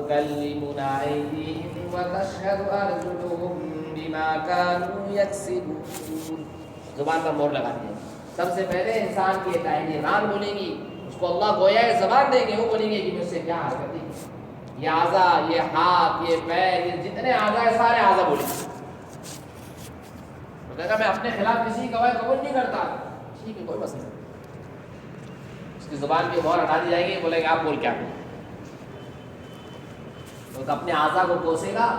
وتكلمنا أيديهم وتشهد أرجلهم بما كانوا يكسبون. زبان پر مور لگا دیا. سب سے پہلے انسان کی یہ داہنی ران بولیں گی، اس کو اللہ گویا زبان دیں گے، وہ بولیں گے کہ مجھ سے کیا حرکت ہے. یہ اعضاء، یہ ہاتھ، یہ پیر، یہ جتنے اعضاء ہیں سارے اعضاء بولیں گے. تو کہا میں اپنے خلاف کسی کی گواہی قبول نہیں کرتا. ٹھیک ہے، کوئی مسئلہ نہیں. اس کی زبان کی مہر ہٹا دی جائے گی، بولے گا آپ بول کیا کریں. تو اپنے اعضاء کو کوسے گا.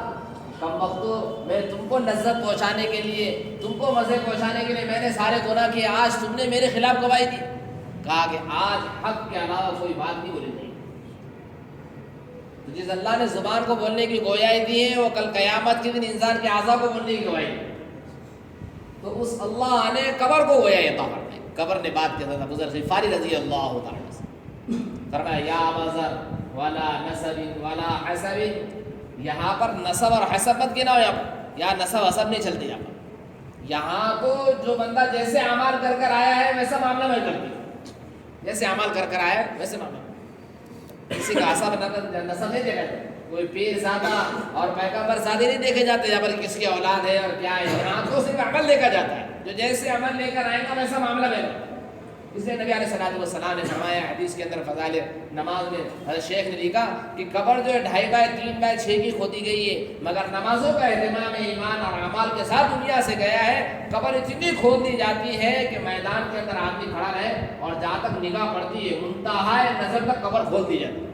کم وقت میں تم کو لذت پہنچانے کے لیے، تم کو مزے پہنچانے کے لیے میں نے سارے گناہ کیے، آج تم نے میرے خلاف گواہی دی. کہا کہ آج حق کے علاوہ کوئی بات نہیں بولی جائے گی. تو جس اللہ نے زبان کو بولنے کی گویائی دی ہے، وہ کل قیامت کے دن انسان کے اعضاء کو بولنے کی گواہی دی. تو اس اللہ نے قبر کو گویائی عطا فرمائی. قبر نے بات کیا تھا بزرگ غفاری رضی اللہ تعالیٰ سے، فرمایا یا بزر ولا نسب ولا حسب. یہاں پر نسب اور حسب مت گنا ہو، یہاں پر یا نسب حسب نہیں چلتی. یہاں پر یہاں تو جو بندہ جیسے اعمال کر کر آیا ہے ویسا معاملہ میں کرتی ہوں. جیسے اعمال کر کر آیا ہے ویسے معاملہ. کسی کا حسب نسب نہیں دیکھا جاتا. کوئی پیر زیادہ اور پیغمبر زیادہ نہیں دیکھے جاتے یہاں پر کس کی اولاد ہے اور کیا ہے. یہاں تو صرف عمل دیکھا جاتا ہے. جو جیسے عمل لے کر آئے گا ویسا معاملہ میں. اس لیے نبی علیہ الصلوۃ والسلام نے فرمایا حدیث کے اندر فضائل نماز میں، حضرت شیخ نے لکھا کہ قبر جو ہے 2.5 بائی 3 بائی 6 کی کھودی گئی ہے، مگر نمازوں کا اہتمام ایمان اور اعمال کے ساتھ دنیا سے گیا ہے. قبر اتنی کھود دی جاتی ہے کہ میدان کے اندر آدمی کھڑا رہے اور جہاں تک نگاہ پڑتی ہے منتہا نظر تک قبر کھول دی جاتی ہے.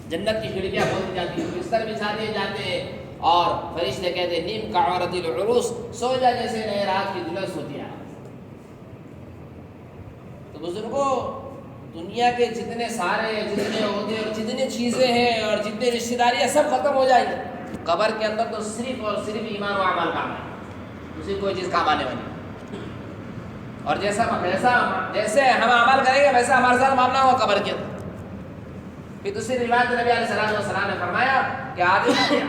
جنت کی کھڑکیاں کھول دی جاتی ہیں، بستر بچھا دیے جاتے ہیں اور فرشتے کہتے ہیں نیم کعورت العروس، سو جا جیسے نئے رات کی دلس ہوتی ہے. تو بزرگوں، دنیا کے جتنے سارے جتنے عہدے اور جتنی چیزیں ہیں اور جتنے رشتہ داریاں سب ختم ہو جائیں گی. قبر کے اندر تو صرف اور صرف ایمان و اعمال کام ہے، دوسری کوئی چیز کام آنے والی. اور جیسے ہم عمل کریں گے ویسا ہمارے ساتھ معاملہ ہوا قبر کے اندر. پھر دوسری روایت نبی علیہ السلام نے فرمایا کہ آدمی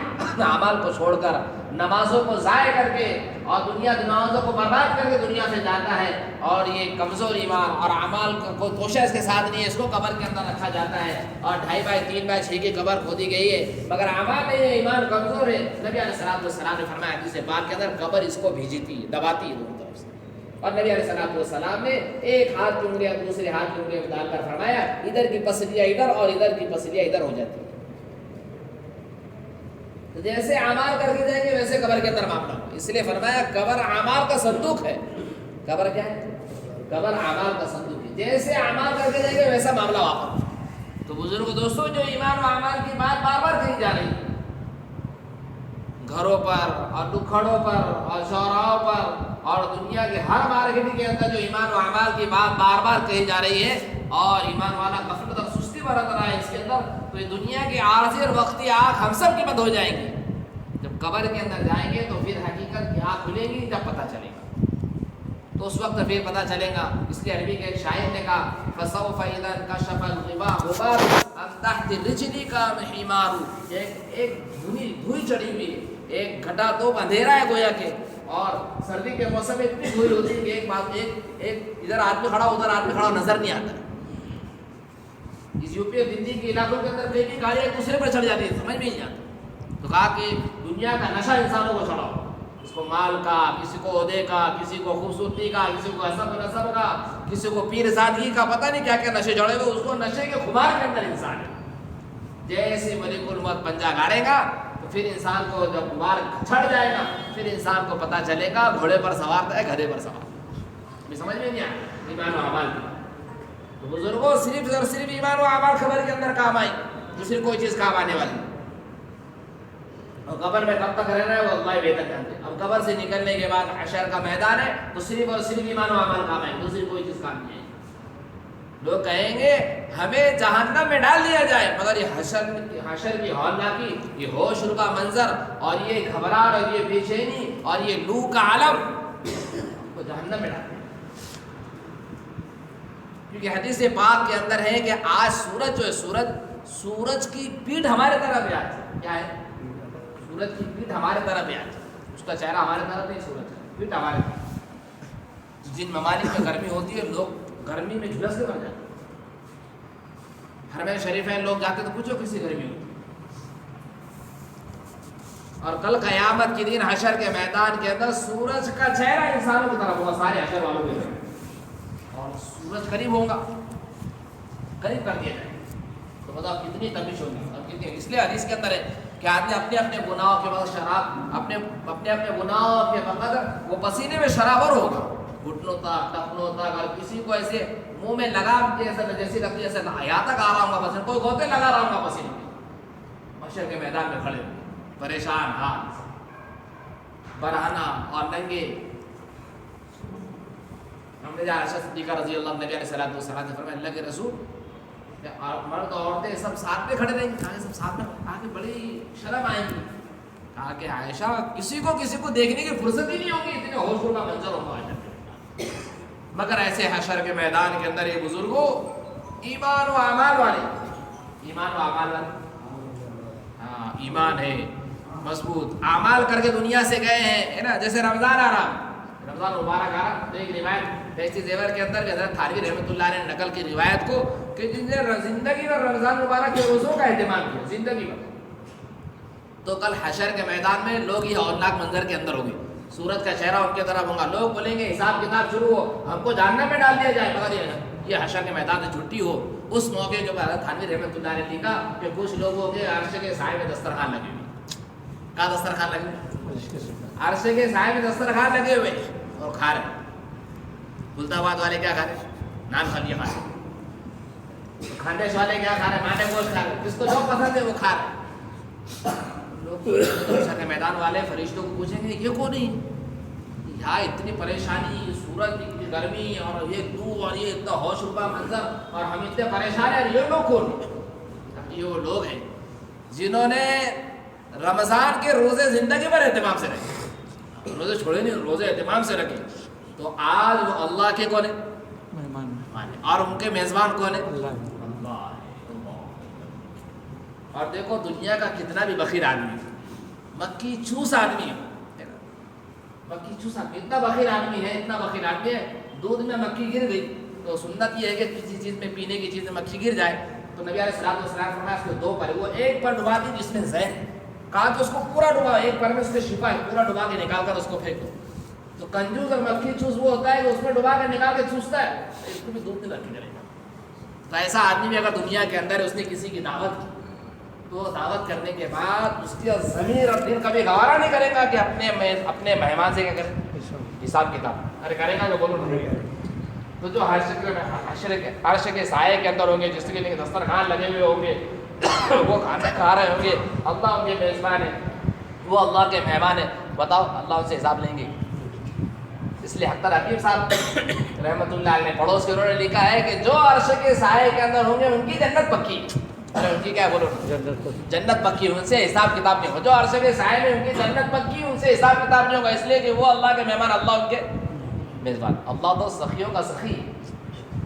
اعمال کو چھوڑ کر نمازوں کو ضائع کر کے اور دنیا کی نمازوں کو برباد کر کے دنیا سے جاتا ہے اور یہ کمزور ایمان اور اعمال کو توشہ اس کے ساتھ نہیں ہے، اس کو قبر کے اندر رکھا جاتا ہے اور 2.5 بائی 3 بائی 6 کی قبر کھودی گئی ہے، مگر اعمال نہیں ہے، ایمان کمزور ہے. نبی علیہ السلام نے فرمایا حدیث پاک کے اندر قبر اس کو بھیجتی ہے، دباتی ہے دونوں طرف سے. اور نبی علیہ السلام نے ایک ہاتھ کی انگلیاں دوسرے ہاتھ کی انگلیاں ڈال کر فرمایا ادھر کی پسلیاں ادھر اور ادھر کی پسلیاں ادھر ہو جاتی ہیں. تو جیسے اعمال کر کے جائیں گے ویسے قبر کے اندر معاملہ ہو. اس لیے فرمایا قبر اعمال کا صندوق ہے. قبر کیا ہے؟ قبر اعمال کا صندوق ہے. جیسے اعمال کر کے جائیں گے ویسا معاملہ وہاں پر. تو بزرگ دوستوں، جو ایمان و اعمال کی بات بار بار کہی جا رہی ہے گھروں پر اور دکھڑوں پر اور شوراؤں پر اور دنیا کے ہر مارکیٹ کے اندر جو ایمان و اعمال کی بات بار بار کہی جا رہی ہے اور ایمان والا غفلت اور سستی برت رہا ہے اس کے اندر، تو یہ دنیا کی عارضی اور وقتی آنکھ ہم سب کی بند ہو جائیں گی. جب قبر کے اندر جائیں گے تو پھر حقیقت کی آنکھ کھلے گی، جب پتہ چلے گا تو اس وقت پھر پتہ چلے گا. اس لیے عربی کے ایک شاعر نے کہا فَسَوْفَ إِذَا انْكَشَفَ الْغِبَارُ عَنْ تَحْتِ رِجْلِكَ مِحْمَارُ. ایک دھوئی چڑھی ہوئی ہے، ایک گھٹا تو اندھیرا ہے گویا کہ، اور سردی کے موسم میں اتنی دھوئی ہوتی ہے کہ ایک ادھر آدمی کھڑا ادھر آدمی کھڑا نظر نہیں آتا. اس یو پی اور دلی کے علاقوں کے اندر کئی بھی گاڑیاں ایک دوسرے پر چڑھ جاتی ہے، سمجھ میں نہیں آتا. تو کہا کہ دنیا کا نشہ انسانوں کو چڑھاؤ، اس کو مال کا، کسی کو عہدے کا، کسی کو خوبصورتی کا، کسی کو حسب و نسب کا، کسی کو پیر زادگی کا، پتہ نہیں کیا کیا نشے چڑھے ہوئے. اس کو نشے کے خمار کے اندر انسان ہے. جیسے ملک الموت پنجہ گاڑے گا تو پھر انسان کو جب مار چھڑ جائے گا پھر انسان کو پتہ چلے گا گھوڑے پر سوار ہے گدھے پر سوار. سمجھ میں نہیں آیا ایمان و اعمال کی. تو بزرگوں، صرف اور صرف ایمان و اعمال خبر کے اندر کام آئی، دوسری کوئی چیز کام آنے والی. اور قبر میں کب تک رہنا ہے وہ اللہ بہتر جانتے ہیں. اب قبر سے نکلنے کے بعد حشر کا میدان ہے تو صرف اور صرف ایمان و اعمال کام آئے، دوسری کوئی چیز کام نہیں آئے. لوگ کہیں گے ہمیں جہنم میں ڈال دیا جائے، مگر یہ حشر کی ہولناکی، یہ ہوش کا منظر اور یہ گھبراہٹ اور یہ بے چینی اور یہ لو کا عالم کو جہنم میں ڈال دیا. کیونکہ حدیث پاک کے اندر ہے کہ آج سورج جو ہے سورج کی پیٹھ ہمارے طرف ہے. آج کیا ہے؟ سورج کی پیٹھ ہمارے طرف ہے. آج اس کا چہرہ ہمارے طرف نہیں، سورج کی پیٹھ ہمارے طرف. جن ممالک میں گرمی ہوتی ہے لوگ گرمی میں جھلس کے مر جاتے ہیں. حرمین شریفین لوگ جاتے تو پوچھو کسی گرمی ہوتی اور کل قیامت کے دن حشر کے میدان کے اندر سورج کا چہرہ انسانوں کی طرف ہوگا، سارے حشر والوں کی طرف، اور سورج قریب ہوگا، قریب کر دیا جائے تو بتاؤ کتنی تپش ہوگی اور کتنی. اس لیے حدیث کے اندر ہے کہ آدمی اپنے اپنے گناہوں کے بعد شراب اپنے گناہوں کے بعد وہ پسینے میں شرابور ہوگا، گھٹنوں تک ٹخنوں تک، اور کسی کو ایسے منہ میں لگام جیسی لگتی جیسے یہاں تک آ رہا ہوں گا پسینے، کوئی گوتے لگا رہا ہوں گا پسینے میں. محشر کے میدان میں کھڑے ہوئے پریشان ہاتھ برہنہ اور ننگے. ہم نے جہاں عائشہ صدیقہ رضی اللہ عنہ نبی علیہ الصلوۃ والسلام نے فرمایا اللہ کے رسول مرد عورتیں سب ساتھ میں کھڑے رہیں گے. کہا سب ساتھ میں، کہا کہ بڑی شرم آئے گی. کہا کہ عائشہ کسی کو دیکھنے کی فرصت ہی نہیں ہوگی، اتنے ہوش کا منظر ہوگا عائشہ. مگر ایسے حشر کے میدان کے اندر یہ بزرگوں ایمان و اعمال والے، ایمان و اعمال والے، ہاں ایمان ہے مضبوط، اعمال کر کے دنیا سے گئے ہیں، ہے نا. جیسے رمضان آ رہا، رمضان مبارک آ رہا، تو ایک روایت فیضی زیور کے اندر حضرت تھانوی رحمۃ اللہ علیہ نے نقل کی روایت کو کہ جن نے زندگی میں رمضان مبارک کے روزوں کا اہتمام کیا زندگی میں، تو کل حشر کے میدان میں لوگ یہ ہولناک منظر کے اندر ہوگی. سورج کا چہرہ ان کی طرف ہوگا، لوگ بولیں گے حساب کتاب شروع ہو، ہم کو جہنم میں ڈال دیا جائے. مگر یہ حشر کے میدان سے چھٹی ہو. اس موقع کے بعد حضرت تھانوی رحمۃ اللہ علیہ نے لکھا کہ کچھ لوگوں کے عرش کے سائے میں دسترخوان لگے ہوئے. کہاں دسترخوان لگے ہوئے؟ عرش کے سائے میں دسترخوان لگے ہوئے اور کھا رہے. گلتا آباد والے کیا کھا رہے؟ نان خلیہ کھا رہے. کھانڈیش والے کیا کھا رہے؟ مانڈے گوشت کھا رہے. جس کو جو پسند ہے وہ کھا رہے. لوگ حشر کے میدان والے فرشتوں کو پوچھیں گے یہ کون نہیں، یہاں اتنی پریشانی، سورج کی گرمی اور یہ دھوپ اور یہ اتنا ہوش ربا منظر اور ہم اتنے پریشان ہیں، یہ لوگ کون ہیں؟ یہ وہ لوگ ہیں جنہوں نے رمضان کے روزے زندگی بھر اہتمام سے رکھے، روزے چھوڑے نہیں، روزے اہتمام سے رکھے. تو آج وہ اللہ کے کون ہے؟ مہمان. اور ان کے میزبان کون ہے؟ اللہ. اور دیکھو دنیا کا کتنا بھی بخیل آدمی، مکھی چوس آدمی ہے، مکھی چوس آدمی اتنا بخیل آدمی ہے، اتنا بخیل آدمی ہے. دودھ میں مکھی گر گئی تو سنت یہ ہے کہ کسی چیز میں پینے کی چیز میں مکھی گر جائے تو نبی علیہ الصلوۃ والسلام فرمایا اس کے دو پر، وہ ایک پر ڈبا دی جس میں زہر ہے، کہا کہ اس کو پورا ڈبا، ایک پر میں اس کے شفا ہے، پورا ڈبا کے نکال کر اس کو پھینک دو. تو کنجوس اور مکھی چوس وہ ہوتا ہے کہ اس میں ڈبا کے نکال کے چوستا ہے، اس کو بھی دودھ نہیں رکھے کرے گا. تو ایسا آدمی بھی اگر دنیا کے اندر اس نے کسی کی دعوت کی تو دعوت کرنے کے بعد اس کی ضمیر اور دل کبھی گوارا نہیں کرے گا کہ اپنے مہمان سے کیا کرے حساب کتاب. ارے کرے گا جو بولو نہیں. تو جو عرش کے سائے کے اندر ہوں گے، جس کے لیے دسترخوان لگے ہوئے ہوں گے، وہ کھانا کھا رہے ہوں گے، اللہ ان کے میزبان ہے، وہ اللہ کے مہمان ہے. بتاؤ اللہ ان سے حساب لیں گے. اس لیے حتیٰ حکیم صاحب رحمۃ اللہ علیہ نے پڑوس کے انہوں نے لکھا ہے کہ جو عرش کے سائے کے اندر ہوں گے ان کی جنت پکی. ارے ان کی کیا بولو، جنت پکی، ان سے حساب کتاب نہیں ہو. جو عرش کے سائے میں ان کی جنت پکی، ان سے حساب کتاب نہیں ہوگا، اس لیے کہ وہ اللہ کے مہمان، اللہ ان کے میزبان. اللہ تو سخیوں کا سخی،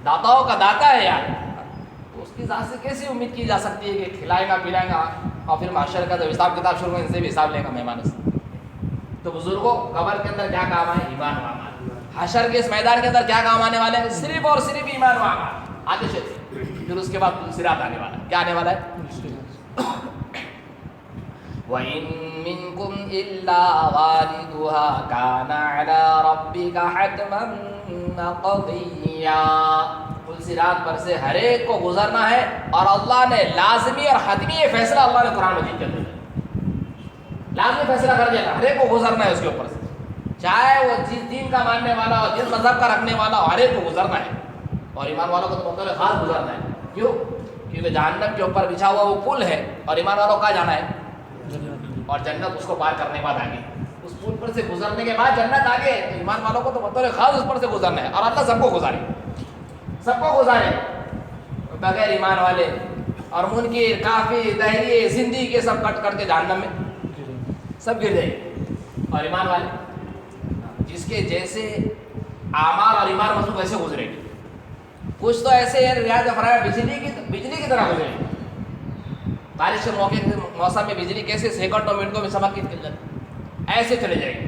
داتاؤں کا داتا ہے یار. تو اس کی ذات سے کیسے امید کی جا سکتی ہے کہ کھلائے گا پلائے گا اور پھر معاشر کا جب حساب کتاب شروع ہو ان سے بھی حساب لے گا مہمان سے. تو بزرگوں قبر کے اندر کیا کام ہے؟ ایمان و اعمال. حشر کے اس میدان کے اندر کیا کام آنے والے ہیں؟ صرف اور صرف ایمان و اعمال. آگے چلتے پھر اس کے بعد صراط آنے والا ہے. کیا آنے والا ہے؟ وَإِن مِّنكُمْ إِلَّا وَارِدُهَا كَانَ عَلَىٰ رَبِّكَ حَتْمًا مَّقْضِيًّا. صراط پر سے ہر ایک کو گزرنا ہے اور اللہ نے لازمی اور حتمی یہ فیصلہ اللہ نے قرآن مجید کے اندر لازمی فیصلہ کر دیا، ہر ایک کو گزرنا ہے اس کے اوپر سے، چاہے وہ جس دین کا ماننے والا ہو، جس مذہب کا رکھنے والا ہو، ہر ایک کو گزرنا ہے. اور ایمان والوں کو تو بطور خاص گزرنا ہے. کیوں؟ کیونکہ جہنم کے اوپر بچھا ہوا وہ پل ہے اور ایمان والوں کا جانا ہے اور جنت اس کو پار کرنے کے بعد آگے، اس پل پر سے گزرنے کے بعد جنت آگے. تو ایمان والوں کو تو بطور خاص اس پر سے گزرنا ہے اور اللہ سب کو گزارے، سب کو گزارے. بغیر ایمان والے اور منکر کافر دہریے زندگی کے سب کٹ کر کے جہنم میں سب گر جائیں گے. اور ایمان والے جس کے جیسے اعمال اور ایمان مضبوط ویسے گزرے گے. کچھ تو ایسے ہیں ریاض افراد بجلی کی طرح گزرے گے. بارش کے موسم میں بجلی کیسے سیکنڈوں منٹوں میں چمک کی قلت ایسے چلے جائیں گے.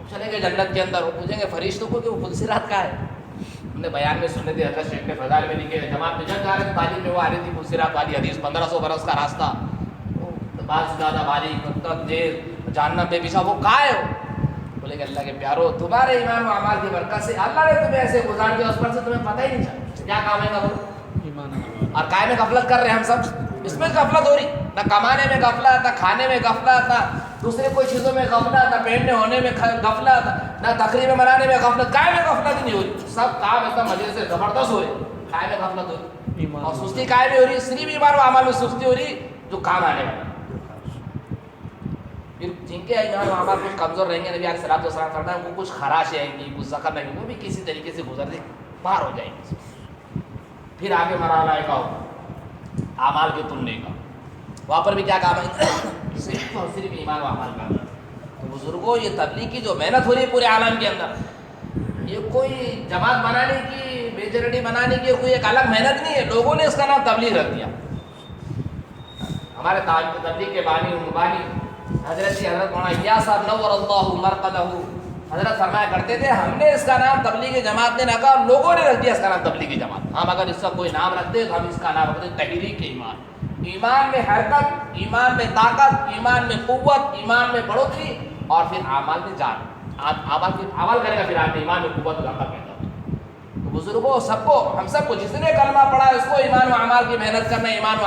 چلیں گے جنت کے اندر، وہ پوچھیں گے فرشتوں کو کہ وہ پل صراط کا ہے. ہم نے بیان میں سننے تھے، حضرت شیخ نے فضائل میں لکھے، جماعت میں جنگ جا رہے تھے، تعلیم میں وہ آ رہی تھی پل صراط والی حدیث، 1500 برس کا راستہ. بعض سے زیادہ بھاری مدت دیر جہنم پہ بچھا وہ کہاں ہے؟ بولے کہ اللہ کے پیارو تمہارے ایمان و اعمال کی برکت سے اللہ نے تمہیں ایسے گزار دیا اس پر سے تمہیں پتہ ہی نہیں چلا کیا کام ہے کا بولو. اور کائے میں غفلت کر رہے ہیں ہم سب, اس میں غفلت ہو رہی, نہ کمانے میں غفلت, نہ کھانے میں غفلت, نہ دوسرے کوئی چیزوں میں غفلت, نہ پہننے ہونے میں غفلت, نہ تقریب منانے میں غفلت. کائے میں غفلت ہی نہیں ہو رہی, سب کام ایک دم مزے سے زبردست ہو رہے, کائے میں غفلت ہو رہی. اور سستی کائے میں ہو رہی, صرف ایمان و اعمال میں سستی ہو رہی جو کام آنے والا. پھر جن کے ایمان و اعمال کچھ کمزور رہیں گے, نبی علیہ الصلوۃ والسلام فرمایا ان کو کچھ خراش آئیں گی, کچھ زخم آئیں گی, وہ بھی کسی طریقے سے گزر دے باہر ہو جائیں گے. پھر آگے مرحلہ آئے گا اعمال کے تلنے کا, وہاں پر بھی کیا کام ہے, صرف اور صرف ایمان و اعمال کا. تو بزرگوں یہ تبلیغ کی جو محنت ہو رہی ہے پورے عالم کے اندر, یہ کوئی جماعت بنانے کی, میجورٹی بنانے کی کوئی ایک الگ محنت نہیں ہے, لوگوں نے اس کا نام تبلیغ رکھ دیا. ہمارے تبلیغ کے بانی حضرت مولانا الیاس صاحب نور اللہ مرقدہ حضرت فرمایا کرتے تھے, ہم نے اس کا نام تبلیغ جماعت نے رکھا, لوگوں نے رکھ دیا اس کا نام تبلیغ جماعت. ہم اگر اس کا کوئی نام رکھتے تو ہم اس کا نام رکھتے تحریک ایمان. ایمان میں حرکت, ایمان میں طاقت, ایمان میں قوت, ایمان میں بڑھوتری, اور پھر اعمال میں جان. عمل کرے گا پھر آدمی ایمان میں قوت و طاقت پیدا ہوگی. تو بزرگوں سب کو, ہم سب کو, جس نے کلمہ پڑھا اس کو ایمان و اعمال کی محنت کرنا, ایمان و